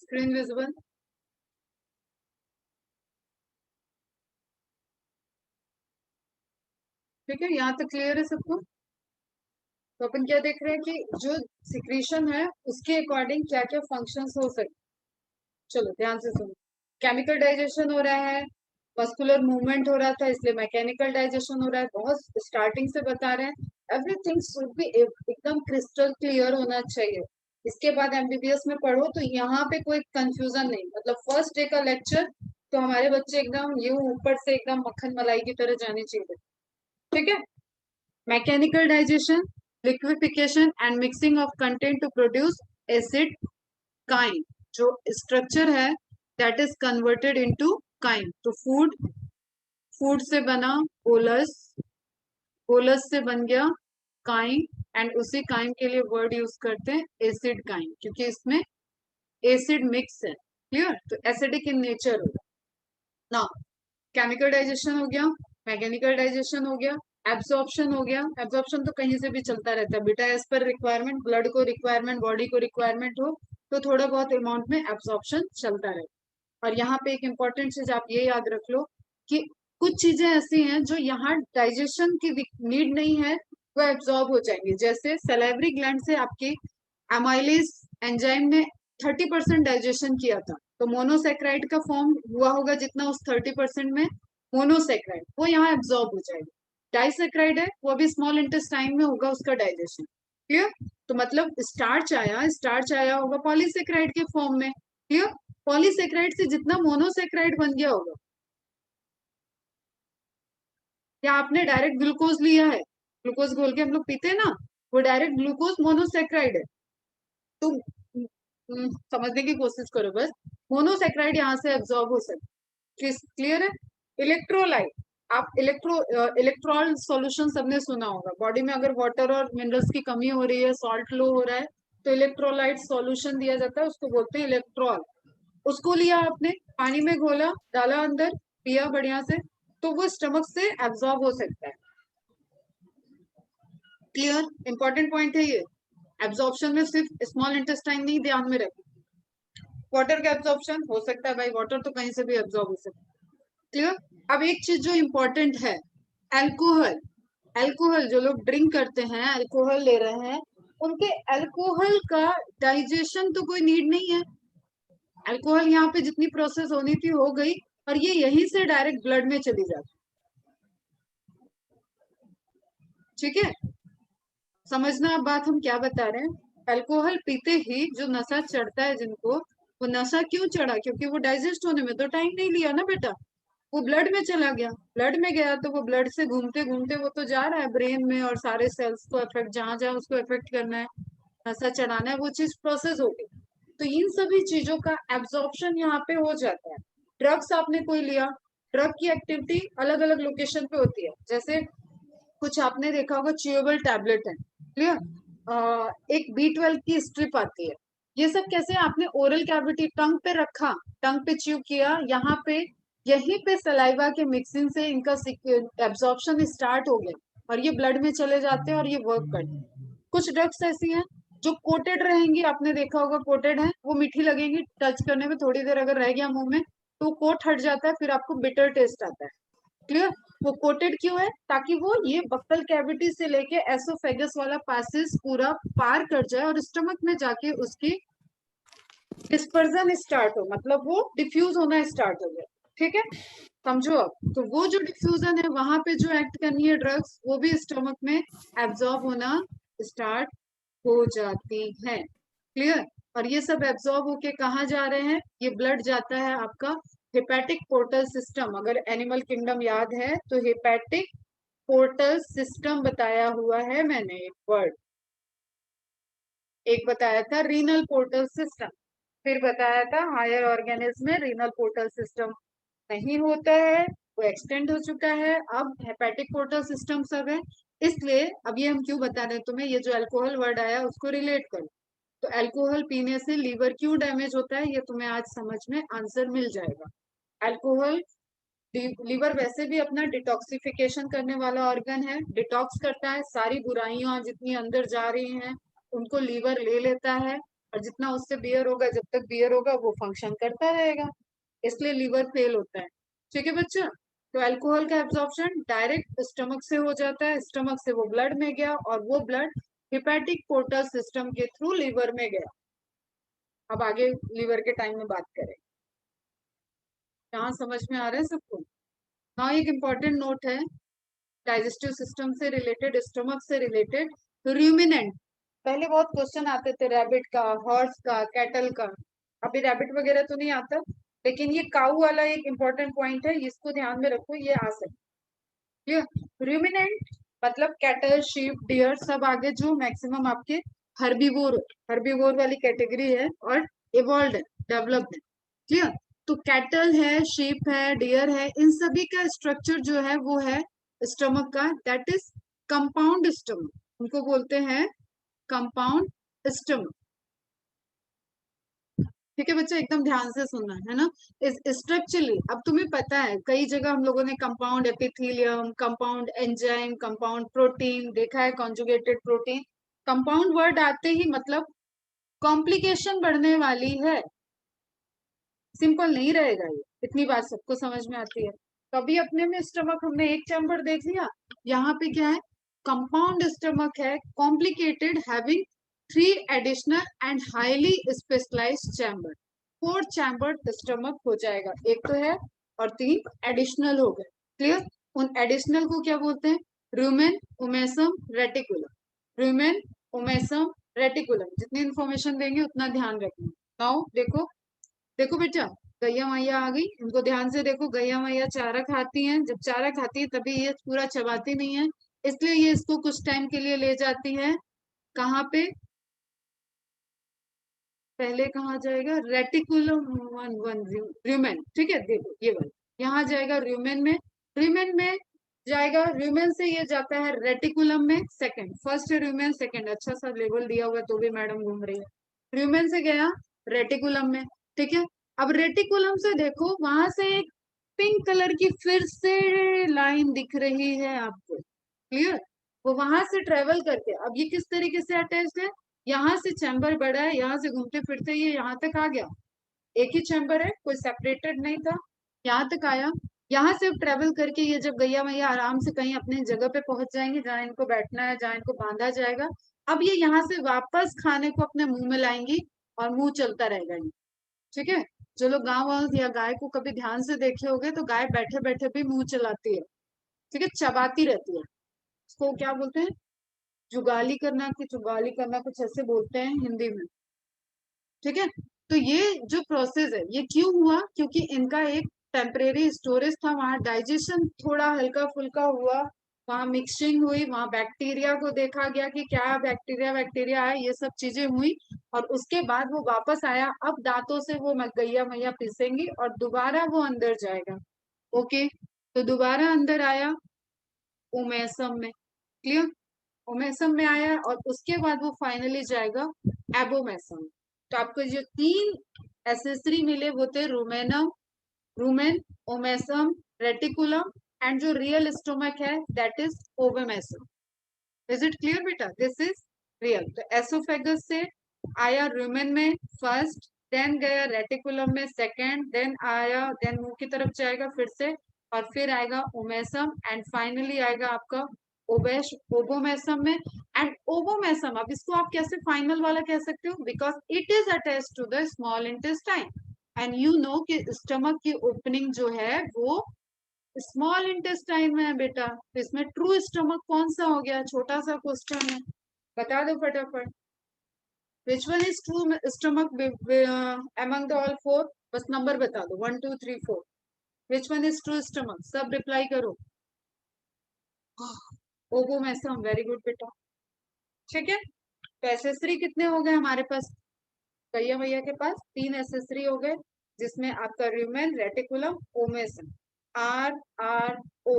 Screen visible? ठीक है, यहाँ तक क्लियर है सबको? तो अपन क्या देख रहे हैं कि जो सिक्रीशन है उसके अकॉर्डिंग क्या क्या फंक्शंस हो सकते। चलो ध्यान से सुनो। केमिकल डाइजेशन हो रहा है, मस्कुलर मूवमेंट हो रहा था इसलिए मैकेनिकल डाइजेशन हो रहा है। बहुत स्टार्टिंग से बता रहे हैं, एवरीथिंग शुड बी एकदम क्रिस्टल क्लियर होना चाहिए। इसके बाद एमबीबीएस में पढ़ो तो यहाँ पे कोई कंफ्यूजन नहीं, मतलब फर्स्ट डे का लेक्चर तो हमारे बच्चे एकदम यूं ऊपर से एकदम मक्खन मलाई की तरह जाने चाहिए। ठीक है। Mechanical digestion, liquification and mixing of content to produce acid chyme, जो स्ट्रक्चर है that is converted into chyme. तो फूड, फूड से बना बोलस, बोलस से बन गया काइन, एंड उसी काइन के लिए वर्ड यूज करते हैं एसिड काइन, क्योंकि इसमें एसिड मिक्स है। क्लियर? तो एसिडिक इन नेचर होगा ना। केमिकल डाइजेशन हो गया, मैकेनिकल डाइजेशन हो गया, एब्जॉर्प्शन हो गया। एब्जॉर्प्शन तो कहीं से भी चलता रहता है बेटा, एज पर रिक्वायरमेंट, ब्लड को रिक्वायरमेंट, बॉडी को रिक्वायरमेंट हो तो थोड़ा बहुत अमाउंट में एब्जॉर्प्शन चलता रहता है। और यहाँ पे एक इंपॉर्टेंट चीज आप ये याद रख लो कि कुछ चीजें ऐसी हैं जो यहाँ डाइजेशन की नीड नहीं है, वो एब्जॉर्ब हो जाएंगी। जैसे सैलिवरी ग्लैंड से आपकी एमाइलेज एंजाइम ने 30% डाइजेशन किया था, तो मोनोसेक्राइड का फॉर्म हुआ होगा जितना उस 30% में, मोनोसेक्राइड वो यहाँ एब्जॉर्ब हो जाएगा। डाइसेक्राइड है वो भी स्मॉल इंटेस्टाइन में होगा उसका डाइजेशन। क्लियर? तो मतलब स्टार्च आया, स्टार्च आया होगा पॉलीसेक्राइड के फॉर्म में। क्लियर? पॉलीसेक्राइड से जितना मोनोसेक्राइड बन गया होगा, या आपने डायरेक्ट ग्लूकोज लिया है, ग्लूकोज घोल के हम लोग पीते हैं ना, वो डायरेक्ट ग्लूकोज मोनोसेक्राइड है। तो समझने की कोशिश करो बस। मोनोसेक्राइड यहाँ से एब्जॉर्ब हो सकता है। क्लियर है? इलेक्ट्रोलाइट, आप इलेक्ट्रॉल सॉल्यूशन सबने सुना होगा। बॉडी में अगर वाटर और मिनरल्स की कमी हो रही है, सॉल्ट लो हो रहा है, तो इलेक्ट्रोलाइट सॉल्यूशन दिया जाता है, उसको बोलते हैं इलेक्ट्रॉल। उसको लिया आपने, पानी में घोला, डाला अंदर, पिया बढ़िया से, तो वो स्टमक से एब्जॉर्ब हो सकता है। क्लियर? इंपॉर्टेंट पॉइंट है ये। एब्जॉर्प्शन में सिर्फ स्मॉल इंटेस्टाइन नहीं, ध्यान में रखें। वाटर का एब्जॉर्प्शन हो सकता है भाई, वाटर तो कहीं से भी एब्जॉर्ब हो सकता है। क्लियर? अब एक चीज जो इम्पोर्टेंट है, अल्कोहल। अल्कोहल जो लोग ड्रिंक करते हैं, अल्कोहल ले रहे हैं, उनके अल्कोहल का डाइजेशन तो कोई नीड नहीं है। अल्कोहल यहाँ पे जितनी प्रोसेस होनी थी हो गई, और ये यहीं से डायरेक्ट ब्लड में चली जाती। ठीक है? समझना अब बात हम क्या बता रहे हैं। अल्कोहल पीते ही जो नशा चढ़ता है जिनको, वो नशा क्यों चढ़ा? क्योंकि वो डाइजेस्ट होने में तो टाइम नहीं लिया ना बेटा, वो ब्लड में चला गया। ब्लड में गया तो वो ब्लड से घूमते घूमते वो तो जा रहा है ब्रेन में, और सारे सेल्स को इफेक्ट, जहां जहां उसको इफेक्ट करना है, नशा चढ़ाना है, वो चीज प्रोसेस हो गई। तो इन सभी चीजों का एब्जॉर्प्शन यहाँ पे हो जाता है। ड्रग्स आपने कोई लिया, ड्रग की एक्टिविटी अलग अलग लोकेशन पे होती है। जैसे कुछ आपने देखा होगा च्यूएबल टैबलेट है। क्लियर? एक B12 की स्ट्रिप आती है। ये सब कैसे? आपने ओरल कैविटी, टंग पे रखा, टंग पे च्यू किया, यहाँ पे यहीं पे सलाइवा के मिक्सिंग से इनका एब्जॉर्प्शन स्टार्ट हो गया, और ये ब्लड में चले जाते हैं और ये वर्क करते हैं। कुछ ड्रग्स ऐसी हैं जो कोटेड रहेंगी, आपने देखा होगा कोटेड है, वो मीठी लगेंगी, टच करने में थोड़ी देर अगर रह गया मुंह में तो कोट हट जाता है, फिर आपको बिटर टेस्ट आता है। क्लियर? वो कोटेड क्यों है? ताकि वो ये बक्कल कैविटी से लेके एसोफेगस वाला पैसेज पूरा पार कर जाए और स्टमक में जाके उसकी डिस्पर्जन स्टार्ट हो, मतलब वो डिफ्यूज होना स्टार्ट हो गया। ठीक है? समझो अब। तो वो जो डिफ्यूजन है वहां पे जो एक्ट करनी है ड्रग्स, वो भी स्टमक में एब्जॉर्ब होना स्टार्ट हो जाती है। क्लियर? और ये सब एब्जॉर्ब होके कहाँ जा रहे हैं? ये ब्लड जाता है आपका हेपेटिक पोर्टल सिस्टम। अगर एनिमल किंगडम याद है तो हेपेटिक पोर्टल सिस्टम बताया हुआ है मैंने एक वर्ड। एक बताया था रीनल पोर्टल सिस्टम, फिर बताया था हायर ऑर्गेनिज्म में रीनल पोर्टल सिस्टम नहीं होता है, वो एक्सटेंड हो चुका है, अब हेपेटिक पोर्टल सिस्टम सब है। इसलिए अब ये हम क्यों बता रहे हैं तुम्हें, ये जो अल्कोहल वर्ड आया उसको रिलेट करो। तो अल्कोहल पीने से लीवर क्यों डैमेज होता है, ये तुम्हें आज समझ में आंसर मिल जाएगा। अल्कोहल, लीवर वैसे भी अपना डिटॉक्सिफिकेशन करने वाला ऑर्गन है, डिटॉक्स करता है, सारी बुराइयां जितनी अंदर जा रही हैं उनको लीवर ले लेता है, और जितना उससे बियर होगा, जब तक बियर होगा वो फंक्शन करता रहेगा, इसलिए लीवर फेल होता है। ठीक है बच्चा। तो अल्कोहल का एब्जॉर्प्शन डायरेक्ट स्टमक से हो जाता है, स्टमक से वो ब्लड में गया और वो ब्लड हिपैटिक पोर्टल सिस्टम के थ्रू लीवर में गया। अब आगे लीवर के टाइम में बात करें। यहाँ समझ में आ रहा है सबको? हाँ, एक इम्पॉर्टेंट नोट है डाइजेस्टिव सिस्टम से रिलेटेड, स्टमक से रिलेटेड। रूमिनेंट, पहले बहुत क्वेश्चन आते थे रैबिट का, हॉर्स का, कैटल का। अभी रैबिट वगैरह तो नहीं आता, लेकिन ये काऊ वाला एक इम्पोर्टेंट पॉइंट है, इसको ध्यान में रखो, ये आ सकता है। रूमिनेंट मतलब कैटल, शीप, डियर, सब आगे जो मैक्सिमम आपके हर्बीवोर हर्बीवोर वाली कैटेगरी है और इवॉल्व है, डेवलप्ड है। क्लियर? तो कैटल है, शीप है, डियर है, इन सभी का स्ट्रक्चर जो है वो है स्टमक का, दैट इज कंपाउंड स्टमक, उनको बोलते हैं कंपाउंड स्टमक। ठीक है बच्चा, एकदम ध्यान से सुनना है ना। इस स्ट्रक्चरली अब तुम्हें पता है कई जगह हम लोगों ने compound epithelium, compound enzyme, compound protein देखा है, कॉन्जुगेटेड प्रोटीन। कंपाउंड वर्ड आते ही मतलब कॉम्प्लिकेशन बढ़ने वाली है, सिंपल नहीं रहेगा ये, इतनी बात सबको समझ में आती है। कभी अपने में स्टमक हमने एक चैम्बर देख लिया, यहाँ पे क्या है, कंपाउंड स्टमक है, complicated, having 3 additional and highly specialised chamber. 4 chambered stomach हो जाएगा, एक तो है और 3 एडिशनल हो गए। क्लियर? उन एडिशनल को क्या बोलते हैं? Rumen, omasum, reticulum. Rumen, omasum, reticulum. जितनी इंफॉर्मेशन देंगे उतना ध्यान रखना। नाउ देखो, देखो बेटा, गैया मैया आ गई, इनको ध्यान से देखो। गैया मैया चारा खाती हैं, जब चारा खाती है तभी ये पूरा चबाती नहीं है, इसलिए ये इसको कुछ टाइम के लिए ले जाती है। कहाँ पे? पहले कहाँ जाएगा? Reticulum one one rumen. ठीक है, देखो ये वाला यहाँ जाएगा र्यूमेन में। र्यूमेन में जाएगा, र्यूमेन से ये जाता है रेटिकुलम में। सेकंड, फर्स्ट र्यूमेन, सेकंड, अच्छा सा लेबल दिया हुआ है तो भी मैडम घूम रही है। र्यूमेन से गया रेटिकुलम में। ठीक है, अब रेटिकुलम से देखो, वहां से एक पिंक कलर की फिर से लाइन दिख रही है आपको। क्लियर? वो वहां से ट्रेवल करके, अब ये किस तरीके से अटैच्ड है, यहाँ से चैम्बर बड़ा है, यहाँ से घूमते फिरते ये यहाँ तक आ गया। एक ही चैम्बर है, कोई सेपरेटेड नहीं था, यहाँ तक आया। यहाँ से ट्रेवल करके ये जब गैया मैया आराम से कहीं अपनी जगह पे पहुंच जाएंगे जहाँ इनको बैठना है, जहाँ इनको बांधा जाएगा, अब ये यहाँ से वापस खाने को अपने मुंह में लाएंगी और मुंह चलता रहेगा ये। ठीक है? जो लोग गाँव वाँव या गाय को कभी ध्यान से देखे होगे तो गाय बैठे बैठे भी मुंह चलाती है। ठीक है, चबाती रहती है। इसको क्या बोलते हैं? जुगाली करना, कि जुगाली करना कुछ ऐसे बोलते हैं हिंदी में। ठीक है, तो ये जो प्रोसेस है ये क्यों हुआ? क्योंकि इनका एक टेम्परेरी स्टोरेज था, वहां डाइजेशन थोड़ा हल्का फुल्का हुआ, वहां मिक्सिंग हुई, वहां बैक्टीरिया को देखा गया कि क्या बैक्टीरिया बैक्टीरिया है, ये सब चीजें हुई, और उसके बाद वो वापस आया। अब दांतों से वो गैया मैया पीसेंगी और दोबारा वो अंदर जाएगा। ओके, तो दोबारा अंदर आया ओमेसम में। क्लियर? ओमेसम में आया और उसके बाद वो फाइनली जाएगा एबोमेसम। तो आपको जो 3 एसेसरी मिले वो थे रूमेनम, रूमेन, ओमेसम, रेटिकुलम, एंड जो रियल स्टोमक है that is abomasum. Is it clear बेटा? This is real. तो एसोफेगस से आया रूमेन में फर्स्ट, देन गया रेटिकुलम में सेकंड, देन आया, देन मुंह की तरफ जाएगा फिर से, और फिर आएगा ओमेसम, एंड फाइनली आएगा आपका ओबेश ओबोमेसम में। एंड ओबोमेसम, अब इसको आप कैसे फाइनल वाला कह सकते हो? Because it is attached to the small intestine, and you know कि स्टमक की ओपनिंग जो है वो स्मॉल इंटेस्टाइन में है बेटा। तो इसमें ट्रू स्टमक कौन सा हो गया? छोटा सा क्वेश्चन है, बता दो फटाफट। Which one is true stomach among the all 4? बस नंबर बता दो, 1 2 3 4। Which one is true stomach? सब रिप्लाई करो। ओबोमेसम, वेरी गुड बेटा। ठीक है, तो एसेसरी कितने हो गए हमारे पास? भैया भैया के पास 3 एसेसरी हो गए, जिसमें आपका rumen, reticulum, omasum. R R O,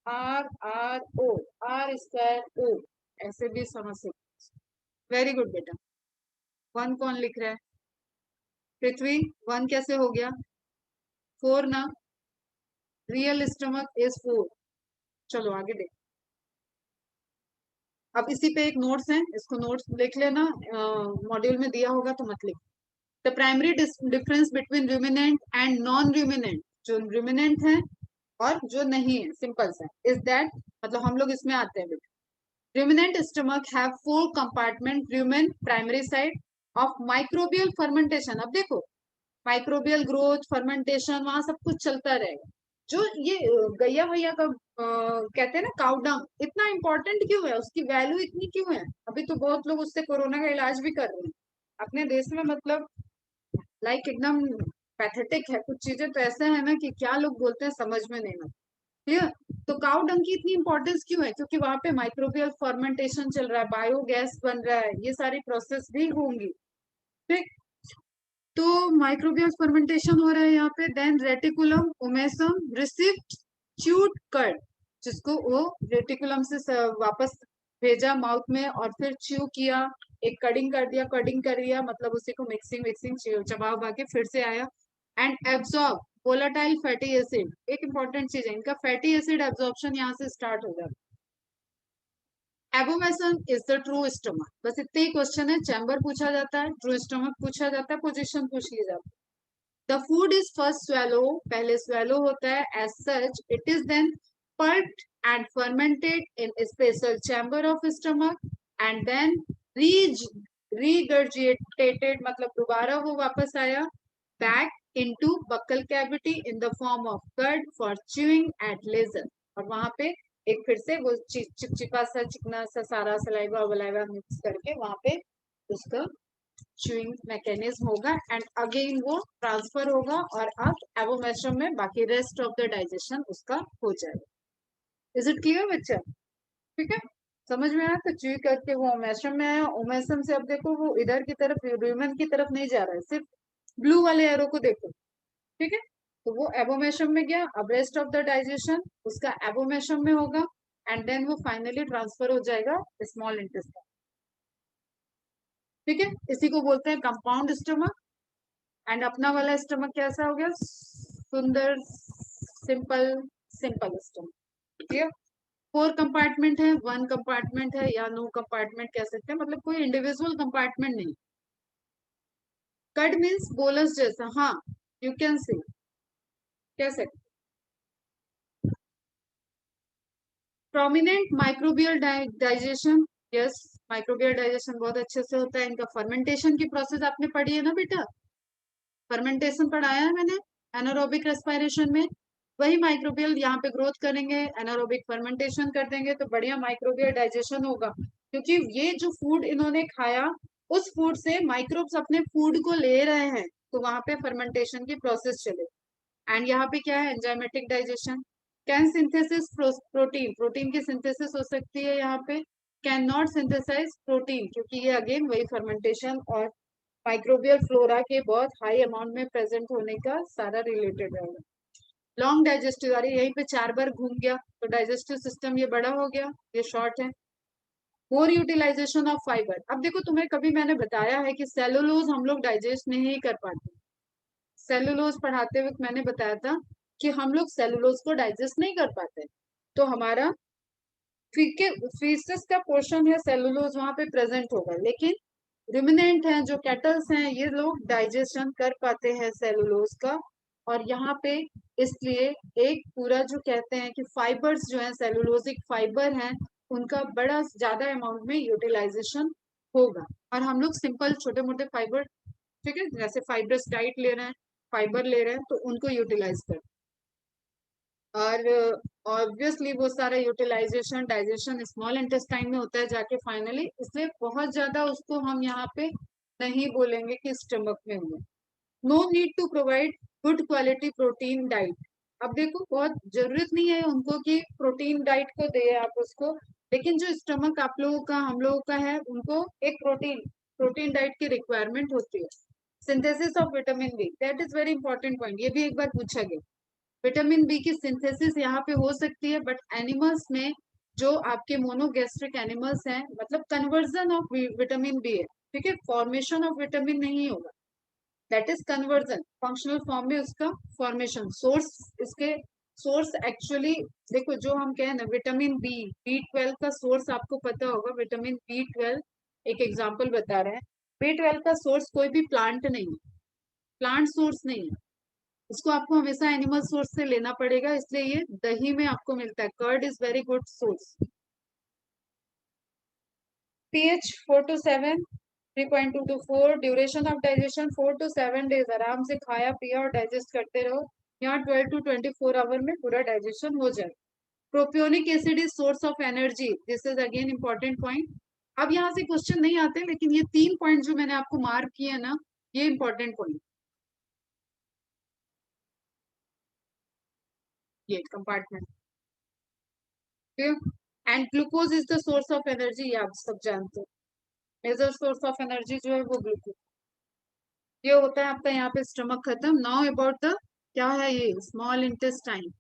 R R O, R square O, ऐसे भी समझ सकते। वेरी गुड बेटा। 1 कौन लिख रहा है? पृथ्वी। 1 कैसे हो गया? 4 ना, रियल स्टमक इज 4। चलो आगे देख। अब इसी पे एक नोट्स है, इसको नोट्स लिख लेना, मॉड्यूल में दिया होगा तो मत लिख। The primary difference between ruminant and non ruminant, जो रूमिनेंट है और जो नहीं है, सिंपल सा इज दैट, मतलब हम लोग इसमें आते हैं बेटा। Ruminant stomach have 4 compartment rumen primary side of microbial fermentation। अब देखो माइक्रोबियल ग्रोथ फर्मेंटेशन वहां सब कुछ चलता रहेगा। जो ये गैया भैया का कहते हैं ना काउ डंग, इतना इंपॉर्टेंट क्यों है, उसकी वैल्यू इतनी क्यों है? अभी तो बहुत लोग उससे कोरोना का इलाज भी कर रहे हैं अपने देश में, मतलब लाइक एकदम पैथेटिक है। कुछ चीजें तो ऐसे है ना कि क्या लोग बोलते हैं समझ में नहीं आता। क्लियर? तो काउ डंग की इतनी इंपॉर्टेंस क्यों है? क्योंकि वहां पे माइक्रोबियल फर्मेंटेशन चल रहा है, बायोगैस बन रहा है, ये सारी प्रोसेस भी होंगी। ठीक, तो माइक्रोबियल फर्मेंटेशन हो रहा है यहाँ पे। Then reticulum omasum receive chewed cud, जिसको वो रेटिकुलम से वापस भेजा माउथ में और फिर च्यू किया, एक कडिंग कर दिया, कडिंग कर दिया मतलब उसी को मिक्सिंग मिक्सिंग चबा उबा के फिर से आया। And absorb volatile fatty acid, एक इंपॉर्टेंट चीज है, इनका फैटी एसिड एब्जॉर्प्शन यहाँ से स्टार्ट हो जाता है। एबोमेसन इज द ट्रू स्टमक, बस इतने ही क्वेश्चन है। चैम्बर पूछा जाता है, ट्रू स्टमक पूछा जाता है, पोजीशन पूछ लिया जाता है। The food is first swallow, पहले स्वेलो होता है, as such it is then pulped and fermented in a special chamber of stomach and then regurgitated, मतलब दोबारा वो वापस आया back into buccal cavity in the form of curd for chewing at leisure, और वहां पे एक फिर से वो चिपचिपा सा चिकना सा सारा सलाइवा वलाइवा मिक्स करके वहां पे उसका च्यूइंग मैकेनिज्म होगा एंड अगेन वो ट्रांसफर होगा और अब एवोमेस्ट्रम में बाकी रेस्ट ऑफ द डाइजेशन उसका हो जाएगा। इज इट क्लियर बच्चा? ठीक है, समझ में आया? तो च्यू करके वो ओमेस्ट्रम में आया, ओमेस्ट्रम से अब देखो वो इधर की तरफ र्यूमेन की तरफ नहीं जा रहा है, सिर्फ ब्लू वाले एरो को देखो। ठीक है, तो वो एबोमेशम में गया, अब रेस्ट ऑफ द डाइजेशन उसका एबोमेशम में होगा एंड देन वो फाइनली ट्रांसफर हो जाएगा स्मॉल इंटेस्टाइन। ठीक है, इसी को बोलते हैं कंपाउंड स्टमक। एंड अपना वाला स्टमक कैसा हो गया? सुंदर simple, simple stomach. Clear? 4 compartment है, 1 कंपार्टमेंट है या नो कंपार्टमेंट कह सकते हैं, मतलब कोई इंडिविजुअल कंपार्टमेंट नहीं। कट मीन्स बोलस जैसा, हाँ यू कैन सी, कह सकते। Prominent microbial digestion, yes microbial digestion बहुत अच्छे से होता है। इनका फर्मेंटेशन की प्रोसेस आपने पढ़ी है ना बेटा, फर्मेंटेशन पढ़ाया है मैंने एनारोबिक रेस्पिरेशन में। वही माइक्रोबियल यहाँ पे ग्रोथ करेंगे, एनारोबिक फर्मेंटेशन कर देंगे तो बढ़िया माइक्रोबियल डाइजेशन होगा। क्योंकि ये जो फूड इन्होंने खाया उस फूड से माइक्रोब्स अपने फूड को ले रहे हैं, तो वहां पे फर्मेंटेशन की प्रोसेस चले। एंड यहाँ पे क्या है? Enzymatic digestion. Can synthesis protein, protein की सिंथेसिस हो सकती है यहाँ पे। कैन नॉट सिंथेसाइज प्रोटीन, क्योंकि ये अगेन वही फर्मेंटेशन और माइक्रोबियल फ्लोरा के बहुत हाई अमाउंट में प्रेजेंट होने का सारा रिलेटेड रहेगा। लॉन्ग डाइजेस्टिव, अरे यहीं पे 4 बार घूम गया तो डाइजेस्टिव सिस्टम ये बड़ा हो गया, ये शॉर्ट है। मोर यूटिलाइजेशन ऑफ फाइबर, अब देखो तुम्हें कभी मैंने बताया है कि सेलुलोज हम लोग डाइजेस्ट नहीं कर पाते। सेलुलोज पढ़ाते वक्त मैंने बताया था कि हम लोग सेलुलोज को डाइजेस्ट नहीं कर पाते, तो हमारा फीसस का पोर्शन है सेलुलोज वहां पे प्रेजेंट होगा, लेकिन रुमिनेंट हैं जो कैटल्स हैं ये लोग डाइजेशन कर पाते हैं सेलुलोज का। और यहाँ पे इसलिए एक पूरा जो कहते हैं कि फाइबर्स जो हैं सेलुलोजिक फाइबर हैं उनका बड़ा ज्यादा अमाउंट में यूटिलाइजेशन होगा। और हम लोग सिंपल छोटे मोटे फाइबर, ठीक है, जैसे फाइब्रस डाइट ले रहे हैं, फाइबर ले रहे हैं तो उनको यूटिलाइज कर, और ऑब्वियसली वो सारा यूटिलाइजेशन डाइजेशन स्मॉल इंटेस्टाइन में होता है जाके फाइनली, इसलिए बहुत ज्यादा उसको हम यहाँ पे नहीं बोलेंगे कि स्टमक में हुए। No need to provide good quality protein diet, अब देखो बहुत जरूरत नहीं है उनको कि प्रोटीन डाइट को दे आप उसको, लेकिन जो स्टमक आप लोगों का हम लोगों का है उनको एक प्रोटीन प्रोटीन डाइट की रिक्वायरमेंट होती है। Synthesis of vitamin B, that is very important point, ये भी एक बार पूछा गया। विटामिन बी की सिंथेसिस यहाँ पे हो सकती है, बट एनिमल्स में जो आपके मोनोगेस्ट्रिक एनिमल्स हैं, मतलब कन्वर्जन ऑफ विटामिन बी है, ठीक है, फॉर्मेशन ऑफ विटामिन नहीं होगा, that is conversion, functional form में उसका फॉर्मेशन, सोर्स इसके सोर्स एक्चुअली देखो, जो हम कहें ना विटामिन बी 12 का सोर्स आपको पता होगा, विटामिन बी 12 एक एग्जांपल बता रहे हैं। बी 12 का सोर्स कोई भी प्लांट नहीं है, प्लांट सोर्स नहीं है, इसको आपको हमेशा एनिमल सोर्स से लेना पड़ेगा, इसलिए ये दही में आपको मिलता है। Curd is very good source. PH 4 to 7, 3.2 to 4, duration of digestion 4 to 7 days, आराम से खाया पिया और डाइजेस्ट करते रहो, यहाँ 12 to 24 आवर में पूरा डाइजेशन हो जाए। Propionic acid is source of energy, this is again important point. अब यहाँ से क्वेश्चन नहीं आते, लेकिन ये 3 पॉइंट जो मैंने आपको मार्क किए हैं ना, ये इंपॉर्टेंट पॉइंट। ये compartment, and glucose is the source of energy, ये आप सब जानते हो। मेजर सोर्स ऑफ एनर्जी जो है वो ग्लूकोज। ये होता है आपका यहाँ पे स्टमक खत्म। नाउ अबाउट द, क्या है ये, स्मॉल इंटेस्टाइन।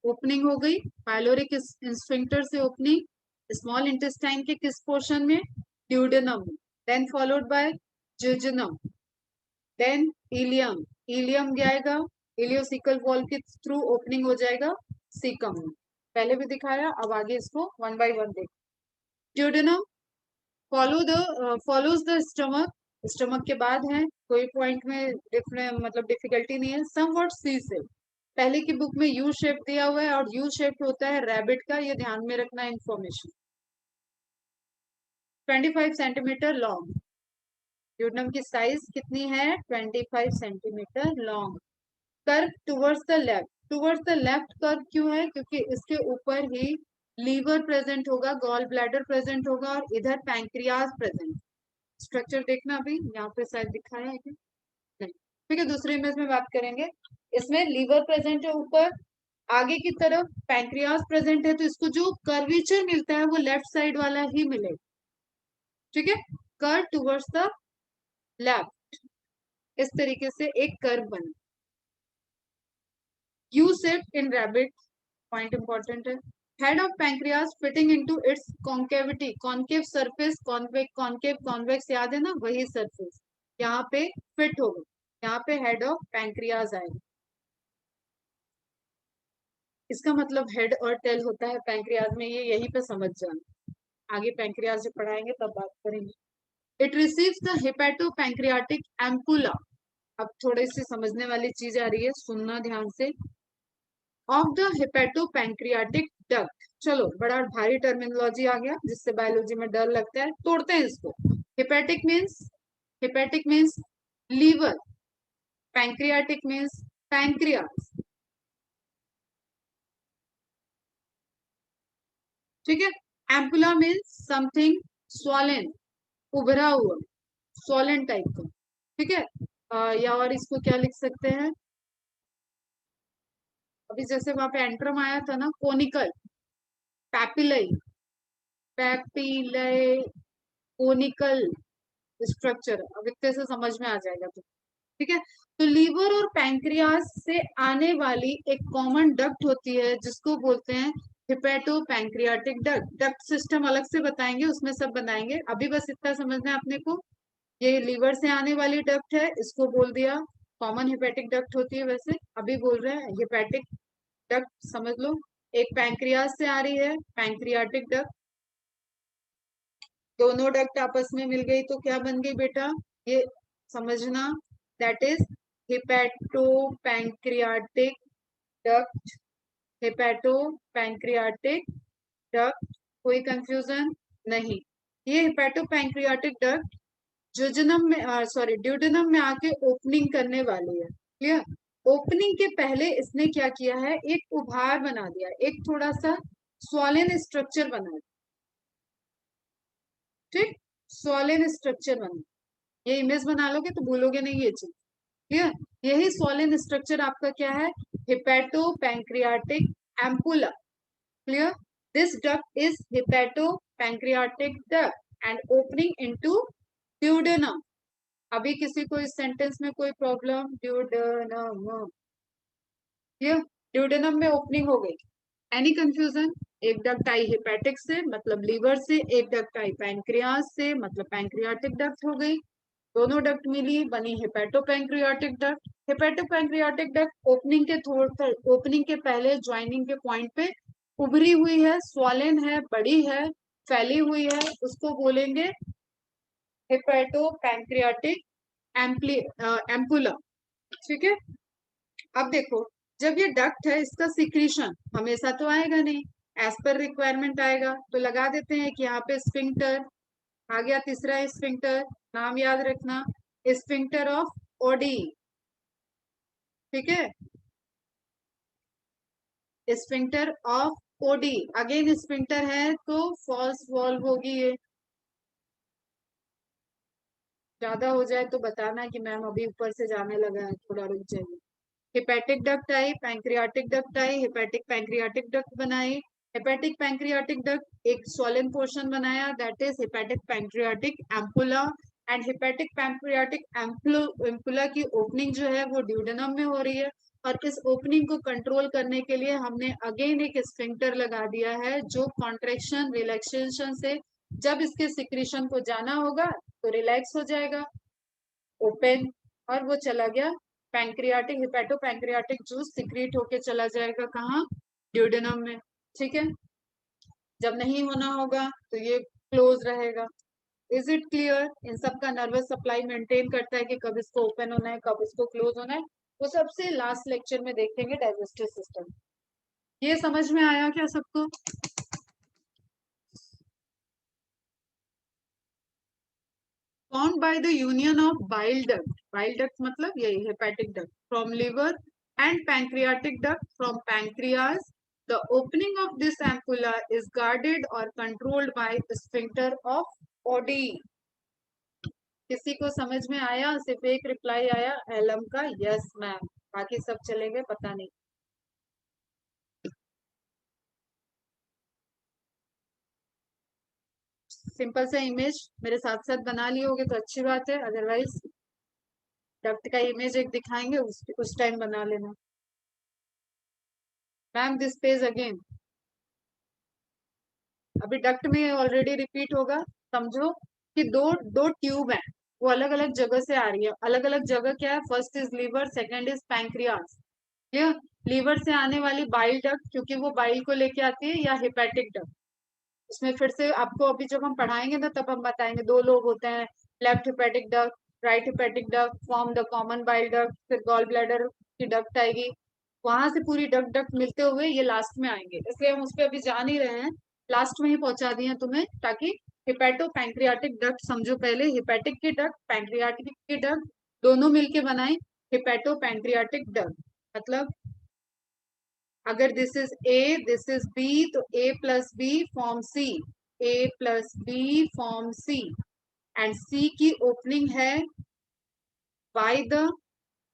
ओपनिंग हो गई, पाइलोरिक स्फिंक्टर से ओपनिंग स्मॉल इंटेस्टाइन के किस पोर्शन में, duodenum, then followed by jejunum, then ileum, ileum जाएगा इलियोसिकल वॉल के थ्रू ओपनिंग हो जाएगा सीकम में। पहले भी दिखाया, अब आगे इसको वन बाय वन देख। Duodenum follows the stomach, stomach के बाद है, कोई पॉइंट में डिफरेंट मतलब डिफिकल्टी नहीं है। समवॉट सी से, पहले की बुक में यू शेप दिया हुआ है, और यू शेप होता है रैबिट का, ये ध्यान में रखना इंफॉर्मेशन। 25 सेंटीमीटर लॉन्ग, ड्यूडेनम की साइज कितनी है, 25 centimetre long. Curve towards the left, towards the left curve क्यों है, क्योंकि इसके ऊपर ही लीवर प्रेजेंट होगा, गॉल ब्लैडर प्रेजेंट होगा, और इधर पैंक्रियाज प्रेजेंट। स्ट्रक्चर देखना, अभी यहाँ पे शायद दिखाया है कि नहीं, ठीक है, दूसरे इमेज में बात करेंगे। इसमें लीवर प्रेजेंट है ऊपर, आगे की तरफ पैंक्रियाज प्रेजेंट है, तो इसको जो कर्वेचर मिलता है वो लेफ्ट साइड वाला ही मिलेगा। ठीक है, कर्व टुवर्ड्स द लेफ्ट, इस तरीके से एक कर्व बना। U shape in rabbit, point important है। Head of pancreas fitting into its concavity, concave surface, convex concave convex, याद है ना, वही सरफेस यहाँ पे फिट होगा, यहाँ पे हेड ऑफ पैंक्रियाज आएगा। इसका मतलब हेड और टेल होता है पैंक्रियाज में, ये यहीं पे समझ जाना, आगे पैंक्रियाज जब पढ़ाएंगे तब बात करेंगे। It receives the hepato pancreatic ampulla, अब थोड़ी सी समझने वाली चीज आ रही है, सुनना ध्यान से। Of the hepato pancreatic duct, चलो बड़ा भारी टर्मिनोलॉजी आ गया जिससे बायोलॉजी में डर लगता है, तोड़ते हैं इसको। Hepatic means liver, pancreatic means pancreas, ठीक है। एम्पुला मीन्स समथिंग स्वॉलेन, उभरा हुआ, स्वॉलेन टाइप का, ठीक है। या और इसको क्या लिख सकते हैं, अभी जैसे वहां पे एंट्रम आया था ना, कोनिकल, पैपिलई, पैपिलई, कोनिकल स्ट्रक्चर, अब इतने से समझ में आ जाएगा तो, ठीक है। तो लीवर और पैंक्रियाज से आने वाली एक कॉमन डक्ट होती है जिसको बोलते हैं hepato pancreatic duct. Duct system अलग से बताएंगे, उसमें सब बनाएंगे, अभी बस इतना समझना है अपने को। ये लीवर से आने वाली डक्ट है, इसको बोल दिया कॉमन हिपेटिक डक्ट होती है, वैसे अभी बोल रहे हैं हिपेटिक डक्ट, समझ लो। एक पैंक्रियाज से आ रही है, पैंक्रियाटिक डक्ट, दोनों डक्ट आपस में मिल गई तो क्या बन गई बेटा, ये समझना, that is hepato pancreatic duct, hepato pancreatic duct, कोई कंफ्यूजन नहीं। ये हिपेटो पैंक्रियाटिक डक्ट जुजनम में, सॉरी ड्यूडेनम में आके ओपनिंग करने वाली है, क्लियर। ओपनिंग के पहले इसने क्या किया है, एक उभार बना दिया, एक थोड़ा सा स्वॉलेन स्ट्रक्चर बना दिया, ठीक, स्वॉलेन स्ट्रक्चर बना, ये इमेज बना लोगे तो भूलोगे नहीं ये चीज, क्लियर। यही स्वॉलेन स्ट्रक्चर आपका क्या है, hepato pancreatic ampulla, clear. This duct is hepato pancreatic duct and opening into duodenum. अभी किसी को इस सेंटेंस में कोई प्रॉब्लम, ड्यूडेनम, ये ड्यूडेनम में ओपनिंग हो गई, एनी कंफ्यूजन। एक डक्ट आई हेपेटिक से मतलब लीवर से, एक डक्ट आई पैंक्रियाज से मतलब पैंक्रियाटिक डक्ट हो गई। दोनों डक्ट मिली, बनी हेपेटोपैंक्रियाटिक डक्ट। हेपेटोपैंक्रियाटिक डक्ट ओपनिंग के पहले ज्वाइनिंग के पॉइंट पे उभरी हुई है, स्वॉलन है, बड़ी है, फैली हुई है, उसको बोलेंगे हेपेटोपैंक्रियाटिक एम्पुला। ठीक है। अब देखो, जब ये डक्ट है, इसका सिक्रीशन हमेशा तो आएगा नहीं, एज पर रिक्वायरमेंट आएगा, तो लगा देते हैं कि यहाँ पे स्फिंक्टर आ गया। तीसरा स्फिंक्टर, नाम याद रखना, स्फिंक्टर ऑफ ओडी। ठीक है, sphincter of OD. Again sphincter है तो फॉल्स वॉल्व होगी ये। ज्यादा हो जाए तो बताना कि मैम अभी ऊपर से जाने लगा है, थोड़ा रुक जाइए। हेपेटिक डक्ट आई, पैंक्रियाटिक डक्ट आई, हेपेटिक पैंक्रियाटिक डक्ट बनाई। हेपेटिक पैंक्रियाटिक डक्ट एक स्वॉलन पोर्शन बनाया, that is hepatic pancreatic ampulla. And hepatic pancreatic ampulla की ओपनिंग जो है वो ड्यूडेनम में हो रही है, और इस ओपनिंग को कंट्रोल करने के लिए हमने अगेन एक स्फिंक्टर लगा दिया है, जो कॉन्ट्रेक्शन रिलैक्सेशन से जब इसके सिक्रीशन को जाना होगा तो रिलैक्स हो जाएगा, ओपन, और वो चला गया pancreatic, hepato pancreatic juice secrete होके चला जाएगा कहाँ, ड्यूडेनम में। ठीक है। जब नहीं होना होगा तो ये क्लोज रहेगा। Is it clear? इन सब का नर्वस सप्लाई मेंटेन करता है कि कब इसको ओपन होना है, कब इसको क्लोज होना है, वो सबसे लास्ट लेक्चर में देखेंगे डाइजेस्टिव सिस्टम। ये समझ में आया क्या सबको? Formed by the union of bile duct, bile duct मतलब यही hepatic duct, from liver, and pancreatic duct from pancreas. The opening of this ampulla is guarded or controlled by sphincter of Oddi. किसी को समझ में आया? सिर्फ एक reply आया एलम का, यस मैम, बाकी सब चलेंगे पता नहीं। सिंपल सा इमेज मेरे साथ साथ बना लिए होगे तो अच्छी बात है, अदरवाइज डक्ट का इमेज एक दिखाएंगे, उस टाइम बना लेना। मैम दिस पेज अगेन, अभी डक्ट में ऑलरेडी रिपीट होगा। समझो कि दो दो ट्यूब हैं, वो अलग अलग जगह से आ रही है। अलग अलग जगह क्या है? First is liver, second is pancreas. Clear? Liver से आने वाली बाइल डक्ट, क्योंकि वो बाइल को लेके आती है, या हेपेटिक डक्ट, उसमें फिर से आपको अभी जब हम पढ़ाएंगे ना तब हम बताएंगे, दो लोग होते हैं, left hepatic duct, right hepatic duct form the common bile duct, फिर गॉल ब्लैडर की डक्ट आएगी, वहां से पूरी डक्ट डक्ट मिलते हुए ये लास्ट में आएंगे, इसलिए हम उस पर अभी जा नहीं रहे हैं, लास्ट में ही पहुंचा दिए हैं तुम्हें, ताकि हिपैटो पैंक्रियाटिक डक्ट समझो पहले, हिपैटिक की डक्ट, पैंक्रियाटिक की डक्ट, दोनों मिलके बनाए हिपैटो पैंक्रियाटिक डक्ट। मतलब अगर this is A, this is B, तो A plus B form C, A plus B form C, and C की ओपनिंग है by the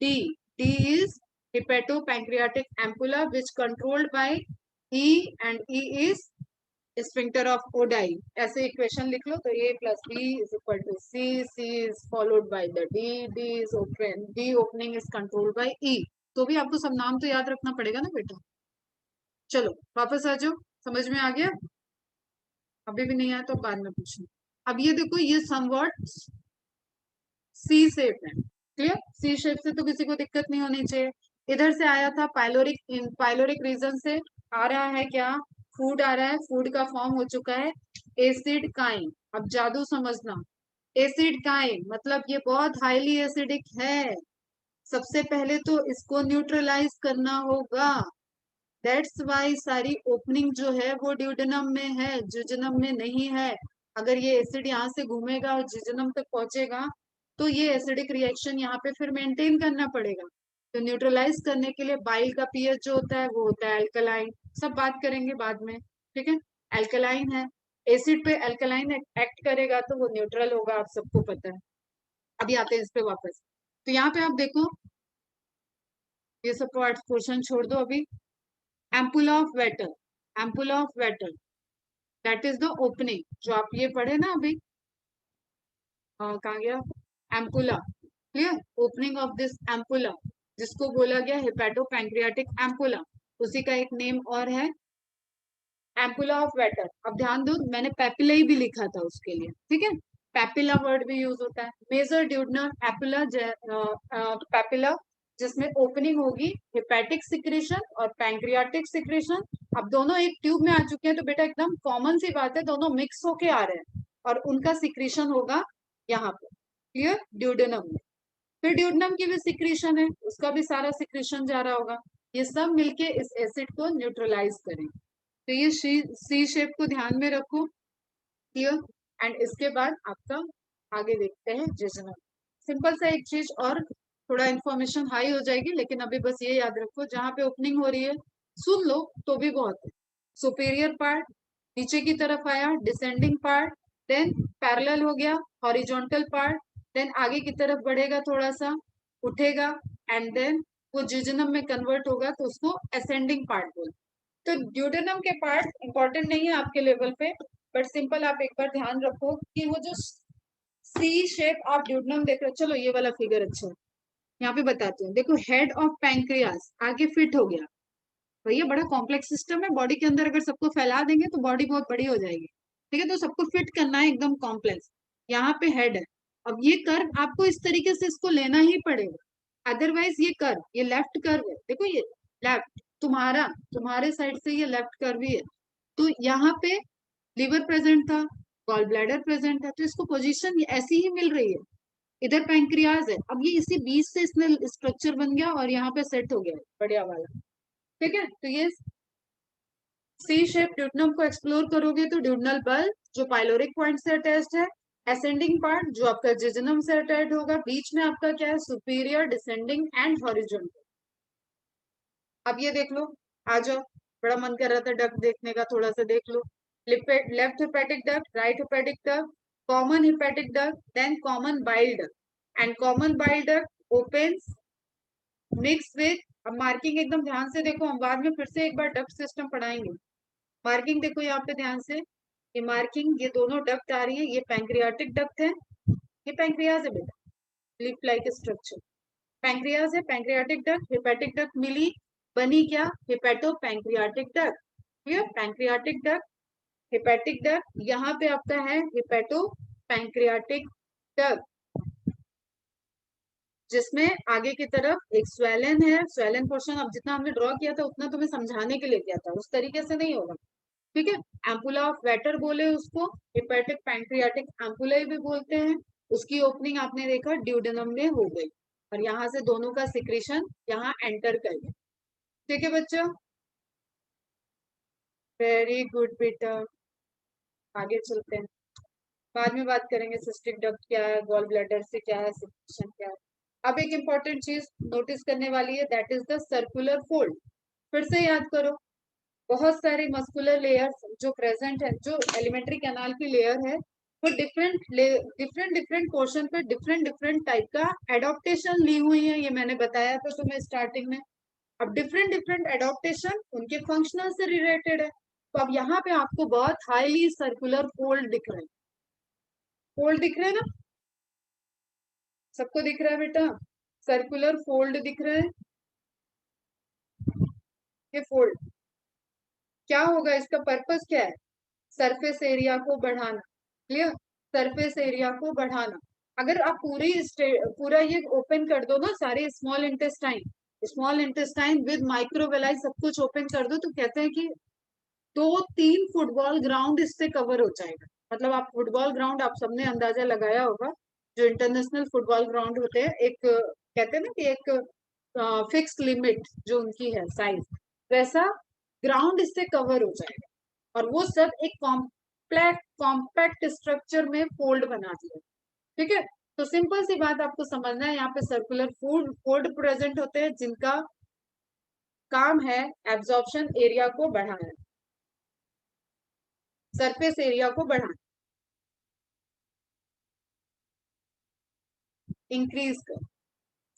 D, D is hepatopancreatic ampulla which controlled by E, and E is sphincter of Oddi। ऐसे equation लिख लो, तो A plus B is equal to C, C is followed by the D, D is open, D opening is controlled by E। तो भी आपको सब नाम तो याद रखना पड़ेगा ना बेटा। चलो वापस आ जाओ, समझ में आ गया? अभी भी नहीं आया तो बाद में पूछना। अब ये देखो, ये समवॉट सी शेप है। क्लियर? सी शेप से तो किसी को दिक्कत नहीं होनी चाहिए। इधर से आया था पाइलोरिक, पाइलोरिक रीजन से आ रहा है क्या? फूड आ रहा है, फूड का फॉर्म हो चुका है एसिड काइन। अब जादू समझना, एसिड काइन मतलब ये बहुत हाईली एसिडिक है, सबसे पहले तो इसको न्यूट्रलाइज करना होगा। दैट्स वाई सारी ओपनिंग जो है वो ड्यूडेनम में है, जिजनम में नहीं है। अगर ये एसिड यहाँ से घूमेगा और जिजनम तक पहुंचेगा तो ये एसिडिक रिएक्शन यहाँ पे फिर मेंटेन करना पड़ेगा। तो न्यूट्रलाइज करने के लिए बाइल का पीएच जो होता है वो होता है अल्कलाइन, सब बात करेंगे बाद में। ठीक है, अल्कलाइन है, एसिड पे अल्कलाइन एक्ट करेगा तो वो न्यूट्रल होगा, आप सबको पता है। अभी आते हैं इस पे वापस। तो यहाँ पे आप देखो, ये सब पोर्शन छोड़ दो अभी। Ampulla of waiter, ampulla of waiter that is the opening, जो आप ये पढ़े ना अभी, कहाँ गया ampulla. Clear? Opening of this ampulla, जिसको बोला गया हेपेटो पैंक्रियाटिक एम्पुला, उसी का एक नेम और है एम्पुला ऑफ वेटर। अब ध्यान दो, मैंने पेपिलाई भी लिखा था उसके लिए, ठीक है, पैपिला वर्ड भी यूज होता है। मेजर ड्यूडनम एपिला, पैपिला जिसमें ओपनिंग होगी हेपेटिक सिक्रेशन और पैंक्रियाटिक सिक्रेशन। अब दोनों एक ट्यूब में आ चुके हैं तो बेटा एकदम कॉमन सी बात है, दोनों मिक्स होके आ रहे हैं और उनका सिक्रेशन होगा यहाँ पे, क्लियर, ड्यूडेनम में। फिर ड्यूडेनम की भी सिक्रेशन है, उसका भी सारा सिक्रेशन जा रहा होगा, ये सब मिलके इस एसिड को न्यूट्रलाइज करेंगे। तो ये सी शेप को ध्यान में रखो, क्लियर। एंड इसके बाद आपका आगे देखते हैं जेजनम। सिंपल सा एक चीज और थोड़ा इंफॉर्मेशन हाई हो जाएगी, लेकिन अभी बस ये याद रखो, जहां पे ओपनिंग हो रही है सुन लो तो भी बहुत है। सुपीरियर पार्ट नीचे की तरफ आया, डिसेंडिंग पार्ट, देन पैरेलल हो गया, हॉरिजॉन्टल पार्ट, देन आगे की तरफ बढ़ेगा, थोड़ा सा उठेगा, एंड देन वो जिजनम में कन्वर्ट होगा तो उसको असेंडिंग पार्ट बोलते। तो ड्यूडेनम के पार्ट इंपॉर्टेंट नहीं है आपके लेवल पे, बट सिंपल आप एक बार ध्यान रखो कि वो जो सी शेप आप ड्यूडेनम देख रहे हो, चलो ये वाला फिगर अच्छा है, यहाँ पे बताती हूँ। देखो हेड ऑफ पैंक्रियास आगे फिट हो गया, भैया बड़ा कॉम्प्लेक्स सिस्टम है, बॉडी के अंदर अगर सबको फैला देंगे तो बॉडी बहुत बड़ी हो जाएगी, ठीक है, तो सबको फिट करना है एकदम कॉम्प्लेक्स। यहाँ पे हेड है, अब ये कर्व आपको इस तरीके से इसको लेना ही पड़ेगा, अदरवाइज ये कर्व, ये लेफ्ट कर्व है, देखो ये लेफ्ट तुम्हारा, तुम्हारे साइड से ये लेफ्ट कर्व ही है, तो यहाँ पे लीवर प्रेजेंट था, गॉल ब्लैडर प्रेजेंट है, तो इसको पोजीशन ऐसी ही मिल रही है। इधर पैंक्रियाज है, अब ये इसी बीच से इसने स्ट्रक्चर बन गया और यहाँ पे सेट हो गया बढ़िया वाला, ठीक है। तो ये सी शेप ड्यूडेनम को एक्सप्लोर करोगे तो ड्यूडेनल बल्ब जो पाइलोरिक पॉइंट से अटैच्ड है, असेंडिंग पार्ट जो आपका जिजनम से अटैच होगा, बीच में आपका क्या है, सुपीरियर, डिसेंडिंग एंड हॉरिजॉन्टल। अब ये देख लो, आ जाओ, बड़ा मन कर रहा था डक्ट देखने का, थोड़ा सा देख लो। Left hepatic duct, right hepatic duct, common hepatic duct, then common bile duct, and common bile duct opens mix with, अब मार्किंग एकदम ध्यान से देखो, हम बाद में फिर से एक बार डक्ट सिस्टम पढ़ाएंगे। मार्किंग देखो यहाँ पे ध्यान से, ये मार्किंग, ये दोनों डक्ट आ रही है, ये पैंक्रियाटिक डक्ट है, ये पैंक्रियाज है बेटा, लिप लाइक स्ट्रक्चर, पैंक्रियाज है, पैंक्रियाटिक डक्ट, हेपेटिक डक्ट मिली, बनी क्या, hepato pancreatic duct, clear, pancreatic duct, hepatic duct, यहाँ पे आपका है हेपेटो पैंक्रियाटिक डक्ट, जिसमें आगे की तरफ एक स्वेलन है, स्वेलन पोर्शन, अब जितना हमने ड्रॉ किया था उतना तुम्हें समझाने के लिए किया था, उस तरीके से नहीं होगा, ठीक है। एम्पुला ऑफ वेटर बोले उसको, हेपेटिक पैंक्रियाटिक एम्पुला भी बोलते हैं, उसकी ओपनिंग आपने देखा ड्यूडेनम में हो गई और यहाँ से दोनों का सिक्रेशन यहाँ एंटर कर गया, ठीक है बच्चों, वेरी गुड बेटा। आगे चलते हैं, बाद में बात करेंगे सिस्टिक डक्ट क्या है, गॉल ब्लैडर से क्या है, सिक्रेशन क्या है। अब एक इंपॉर्टेंट चीज नोटिस करने वाली है, that is the circular fold. फिर से याद करो, बहुत सारे मस्कुलर लेयर्स जो प्रेजेंट है, जो एलिमेंट्री कैनाल की लेयर है, वो डिफरेंट डिफरेंट पोर्शन पे डिफरेंट डिफरेंट टाइप का एडॉप्टेशन ली हुई है, ये मैंने बताया था तुम्हें स्टार्टिंग में। अब डिफरेंट डिफरेंट एडॉप्टेशन उनके फंक्शनल से रिलेटेड है, तो अब यहाँ पे आपको बहुत हाईली सर्कुलर फोल्ड दिख रहे हैं, फोल्ड दिख रहे हैं ना, सबको दिख रहा है बेटा, सर्कुलर फोल्ड दिख रहा है, ये फोल्ड क्या होगा, इसका पर्पस क्या है, सरफेस एरिया को बढ़ाना, क्लियर, सरफेस एरिया को बढ़ाना। अगर आप पूरा ये ओपन कर दो ना, सारे स्मॉल इंटेस्टाइन विद माइक्रोवेलाई सब कुछ ओपन कर दो, तो कहते हैं कि 2-3 फुटबॉल ग्राउंड इससे कवर हो जाएगा। मतलब आप फुटबॉल ग्राउंड, आप सबने अंदाजा लगाया होगा, जो इंटरनेशनल फुटबॉल ग्राउंड होते हैं, एक कहते हैं ना कि एक फिक्स लिमिट जो उनकी है साइज, वैसा ग्राउंड इससे कवर हो जाएगा, और वो सब एक कॉम्पैक्ट स्ट्रक्चर में फोल्ड बना दिया, ठीक है। तो सिंपल सी बात आपको समझना है, यहाँ पे सर्कुलर फोल्ड प्रेजेंट होते हैं जिनका काम है एब्जॉर्प्शन एरिया को बढ़ाना, सरफेस एरिया को बढ़ाना, इंक्रीज कर,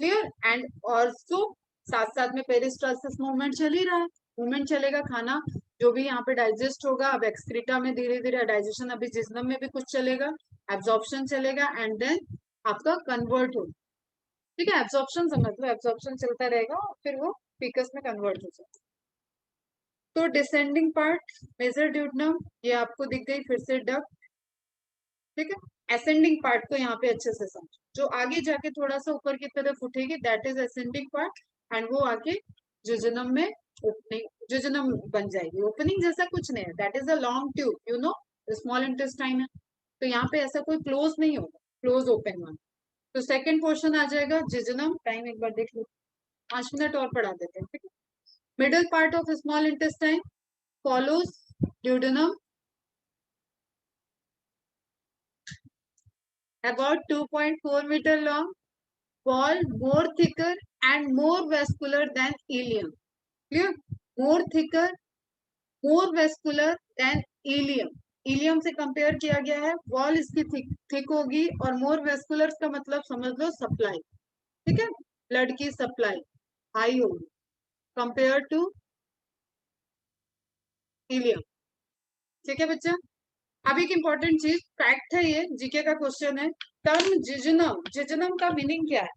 क्लियर। एंड ऑल्सो साथ साथ में पेरिस्टालसिस मूवमेंट चल ही रहा है, मूवमेंट चलेगा, खाना जो भी यहाँ पे डाइजेस्ट होगा, अब एक्सक्रीटा में धीरे धीरे डाइजेशन, अभी जिस्म में भी कुछ चलेगा, एब्जॉर्प्शन चलेगा, एंड देन आपका कन्वर्ट होगा, ठीक है, एब्जॉर्प्शन समझ लो, एब्जॉर्प्शन चलता रहेगा और फिर वो फीकस में कन्वर्ट हो जाएगा। तो डिसेंडिंग पार्ट मेजर ड्यूडेनम, ये आपको दिख गई फिर से डक्ट, ठीक है। असेंडिंग पार्ट को यहाँ पे अच्छे से समझो, जो आगे जाके थोड़ा सा ऊपर की तरफ उठेगी that is ascending part, and वो आगे जुजनम में ओपनिंग, जुजनम बन जाएगी। ओपनिंग जैसा कुछ नहीं है, that is a long tube, you know, small intestine है, तो यहाँ पे ऐसा कोई क्लोज नहीं होगा, क्लोज ओपन वन। तो सेकंड पोर्शन आ जाएगा जिजनम, टाइम एक बार देख लो, 5 मिनट और पढ़ा देते हैं, ठीक है। Middle part of small intestine follows duodenum, about 2.4 meter long, wall more thicker and more vascular than ileum. Clear? More thicker, more vascular than ileum. Ileum से कंपेयर किया गया है, वॉल इसकी थिक होगी, और मोर वेस्कुलर का मतलब समझ लो सप्लाई, ठीक है, ब्लड की सप्लाई हाई होगी कंपेयर टू इलियम, ठीक है बच्चा। अब एक इंपॉर्टेंट चीज, फैक्ट है ये, जीके का क्वेश्चन है, टर्म जिजनम, जिजनम का मीनिंग क्या है?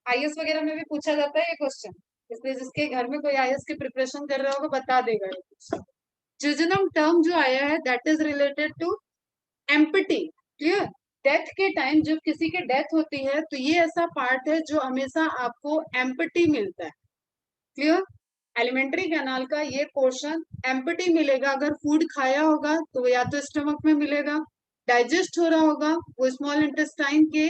आईएएस वगैरह में भी पूछा जाता है ये क्वेश्चन, इसलिए जिसके घर में कोई आईएएस की प्रिपरेशन कर रहा होगा बता देगा ये क्वेश्चन। जिजनम टर्म जो आया है that is related to empty. Clear? Death के टाइम जब किसी की डेथ होती है तो ये ऐसा पार्ट है जो हमेशा आपको एम्पटी मिलता है। क्लियर? एलिमेंट्री कैनाल का ये पोर्शन एम्पटी मिलेगा, अगर फूड खाया होगा तो वो या तो स्टमक में मिलेगा, डाइजेस्ट हो रहा होगा वो स्मॉल इंटेस्टाइन के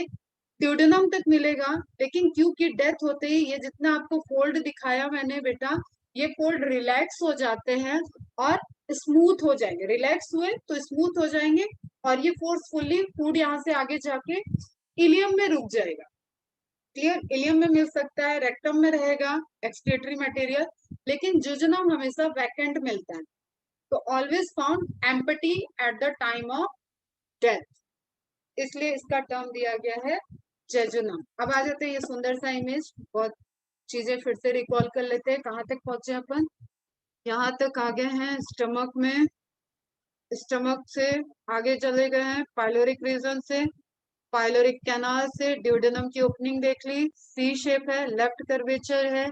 ड्यूडेनम तक मिलेगा, लेकिन क्योंकि डेथ होते ही ये जितना आपको फोल्ड दिखाया मैंने बेटा, ये फोल्ड रिलैक्स हो जाते हैं और स्मूथ हो जाएंगे, रिलैक्स हुए तो स्मूथ हो जाएंगे, और ये फोर्सफुली फूड यहाँ से आगे जाके इलियम में रुक जाएगा। क्लियर? इलियम में मिल सकता है, रेक्टम में रहेगा एक्सक्रीटरी मटेरियल, लेकिन जुजनम हमेशा वैकेंट मिलता है, तो always found empty at the time of death, इसलिए इसका टर्म दिया गया है जेजुनम। अब आ जाते हैं ये सुंदर सा इमेज, बहुत चीजें फिर से रिकॉल कर लेते हैं, कहाँ तक पहुंचे अपन, यहाँ तक आ गए हैं स्टमक में, स्टमक से आगे चले गए हैं पाइलोरिक रीजन से, पाइलोरिक कैनाल से ड्यूडेनम की ओपनिंग देख ली, सी शेप है, लेफ्ट कर्वेचर है,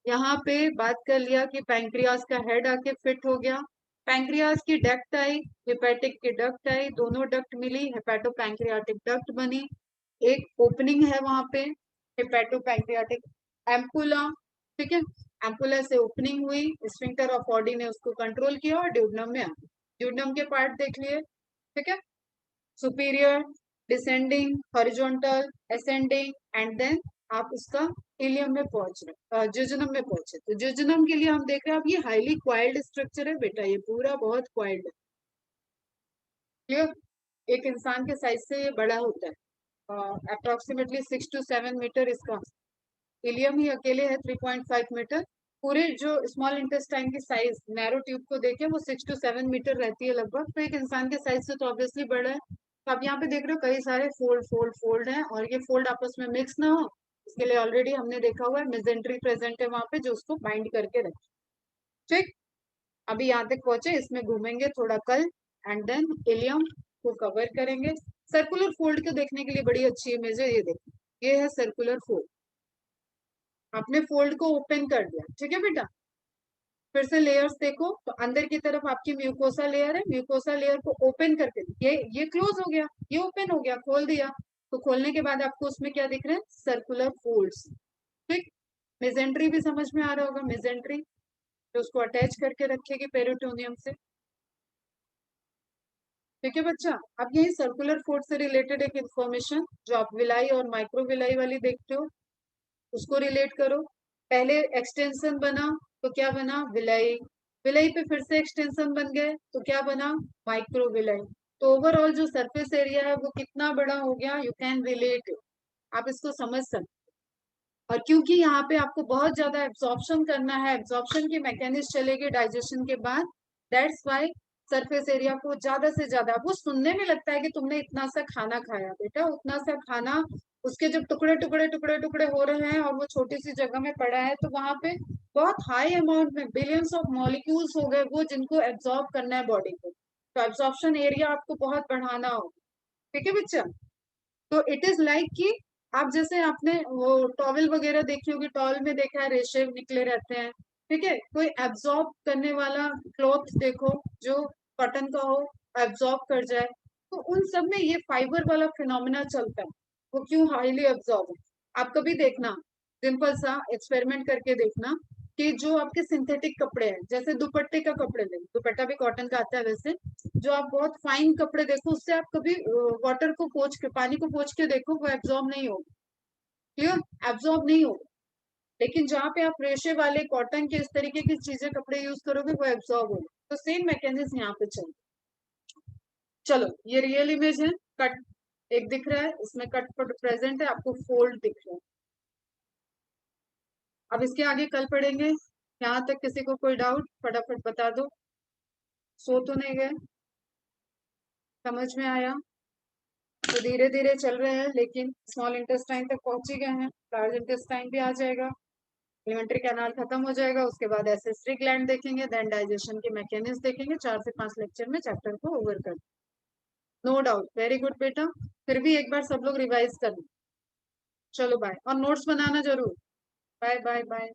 यहाँ पे बात कर लिया कि पैंक्रियाज का हेड आके फिट हो गया, पैंक्रियाज की डक्ट आई, हेपेटिक की डक्ट आई, दोनों डक्ट मिली, हेपेटो पैंक्रियाटिक डक्ट बनी, एक ओपनिंग है वहां पे, हेपेटो पैंक्रियाटिक एम्पुला, ठीक है, एम्पुला से ओपनिंग हुई, स्फिंक्टर ऑफ ऑडी ने उसको कंट्रोल किया और ड्यूडेनम में आ गया। ड्यूडेनम के पार्ट देख लिए, ठीक है, superior, descending, horizontal, ascending, and then आप उसका इलियम में पहुंच रहे, जुजनम में पहुंचे, तो जुजनम के लिए हम देख रहे हैं अब ये हाईली क्वाइल्ड स्ट्रक्चर है बेटा, ये पूरा बहुत क्वाइल्ड है। क्लियर? एक इंसान के साइज से ये बड़ा होता है, अप्रोक्सीमेटली 6 to 7 मीटर इसका इलियम ही अकेले है, 3.5 मीटर, पूरे जो स्मॉल इंटेस्टाइन की साइज नैरो ट्यूब को देखें वो 6 to 7 मीटर रहती है लगभग, तो एक इंसान के साइज से तो ऑब्वियसली बड़ा है। तो आप यहाँ पे देख रहे हो कई सारे फोल्ड फोल्ड फोल्ड हैं, और ये फोल्ड आपस में मिक्स ना हो इसके लिए ऑलरेडी हमने देखा हुआ है मेजेंट्री प्रेजेंट है वहां पे जो उसको बाइंड करके रखे। ठीक, अभी यहाँ तक पहुंचे, इसमें घूमेंगे थोड़ा कल, एंड देन इलियम को कवर करेंगे। सर्कुलर फोल्ड को देखने के लिए बड़ी अच्छी इमेज है, ये देखो, ये है सर्कुलर फोल्ड, आपने फोल्ड को ओपन कर दिया, ठीक है बेटा। फिर से लेयर्स देखो, तो अंदर की तरफ आपकी म्यूकोसा लेयर है, म्यूकोसा लेयर को ओपन करके ये क्लोज हो गया, ये ओपन हो गया, खोल दिया, तो खोलने के बाद आपको उसमें क्या दिख रहे हैं, सर्कुलर फोल्ड्स। ठीक, मेजेंट्री भी समझ में आ रहा होगा, मेजेंट्री जो उसको अटैच करके रखेगी पेरिटोनियम से। ठीक है बच्चा, अब यही सर्कुलर फोल्ड से रिलेटेड एक इंफॉर्मेशन जो आप विलाई और माइक्रोविलाई वाली देखते हो उसको रिलेट करो। पहले एक्सटेंशन बना तो क्या बना, विलाई, विलाई पे फिर से एक्सटेंशन बन गए तो क्या बना, माइक्रो विलाई। तो ओवरऑल जो सरफेस एरिया है वो कितना बड़ा हो गया, यू कैन रिलेट, आप इसको समझ सकते। और क्योंकि यहाँ पे आपको बहुत ज्यादा एब्जॉर्प्शन करना है, एब्जॉर्प्शन की मैकेनिज्म चलेगी डाइजेशन के बाद, दैट्स वाई सरफेस एरिया को ज्यादा से ज्यादा, वो सुनने में लगता है कि तुमने इतना सा खाना खाया बेटा, उतना सा खाना उसके जब टुकड़े टुकड़े टुकड़े टुकड़े हो रहे हैं और वो छोटी सी जगह में पड़ा है तो वहां पे बहुत हाई अमाउंट में बिलियंस ऑफ मॉलिक्यूल्स हो गए वो जिनको एब्जॉर्ब करना है बॉडी को, तो एब्जॉर्प्शन एरिया आपको बहुत बढ़ाना होगा। ठीक है बच्चा, तो इट इज लाइक कि आप जैसे आपने वो टॉवल वगैरह देखी होगी, टॉवल में देखा है रेशे निकले रहते हैं, ठीक है, कोई एब्जॉर्ब करने वाला क्लॉथ देखो जो कॉटन का हो, एब्जॉर्ब कर जाए, तो उन सब में ये फाइबर वाला फिनोमिना चलता है। वो क्यों हाईली एब्जॉर्ब है। आप कभी देखना, सिंपल सा एक्सपेरिमेंट करके देखना कि जो आपके सिंथेटिक कपड़े हैं, जैसे दुपट्टे का कपड़े ले, दुपट्टा भी कॉटन का आता है वैसे, जो आप बहुत फाइन कपड़े देखो, उससे आप कभी वाटर को पोंछ के, पानी को पोंछ के देखो, वो एब्जॉर्ब नहीं होगा। क्लियर, एब्जॉर्ब नहीं होगा। लेकिन जहाँ पे आप रेशे वाले कॉटन के इस तरीके की चीजें कपड़े यूज करोगे, वो एब्जॉर्ब होगा। तो सेम मैकेनिज्म यहाँ पे चल। चलो, ये रियल इमेज है, कट एक दिख रहा है, इसमें कट प्रेजेंट है, आपको फोल्ड दिख रहा है। अब इसके आगे कल पढ़ेंगे। यहाँ तक किसी को कोई डाउट फटाफट बता दो। सो तो नहीं गए? समझ में आया? तो धीरे धीरे चल रहे हैं, लेकिन स्मॉल इंटेस्टाइन तक पहुंच ही गए हैं, लार्ज इंटेस्टाइन भी आ जाएगा, एलिमेंट्री कैनाल खत्म हो जाएगा, उसके बाद एसेसरी ग्लैंड देखेंगे, देन डाइजेशन के मैकेनिज्म देखेंगे। 4 से 5 लेक्चर में चैप्टर को ओवर कर। नो डाउट, वेरी गुड बेटा। फिर भी एक बार सब लोग रिवाइज कर लो। चलो बाय, और नोट्स बनाना जरूर। Bye bye bye.